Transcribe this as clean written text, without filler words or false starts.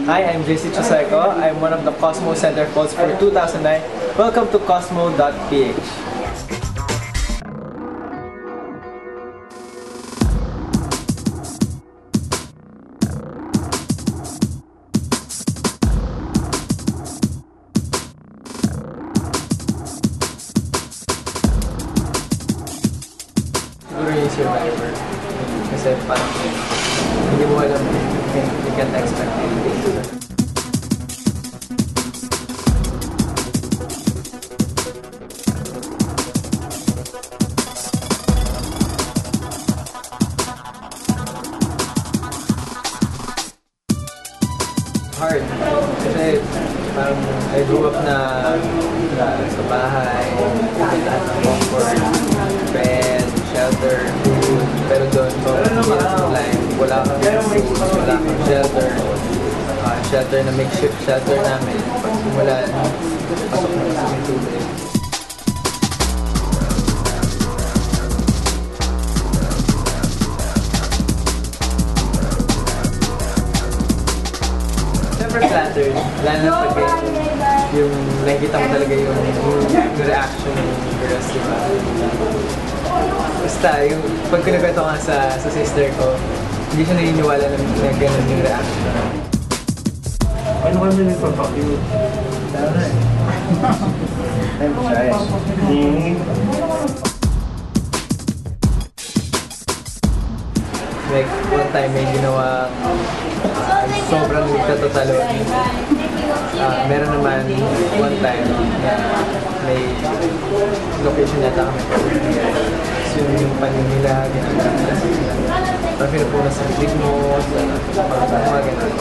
Hi, I'm JC Choseco. I'm one of the Cosmo Center Folds for 2009. Welcome to Cosmo.ph. Siguro yung survivor. Kasi parang hindi mo alam, you can't expect anything. Hard. Kasi parang I grew up na sa bahay, lahat ng comfort, bed, shelter, food. Pero doon, wala kang food, wala kang shelter. Shelter na makeshift shelter namin. Pagsimulan, pasok na sa aming tubig. Siyempre flattered, lalo na pag yung nakikita mo talaga yung reaction ng girls, diba? Basta, yung pag kinakwento nga sa sister ko, hindi siya naniniwala na gano'n yung reaction. Ano kami nagpapakil? Lalo na eh. I'm shy. Like, one time may ginawa sobrang nagtatatalo. Meron naman one time na may location yata kami. So yung panin nila, ginagawa. Parang pinupunas sa bibig mo, sa mga gano'n.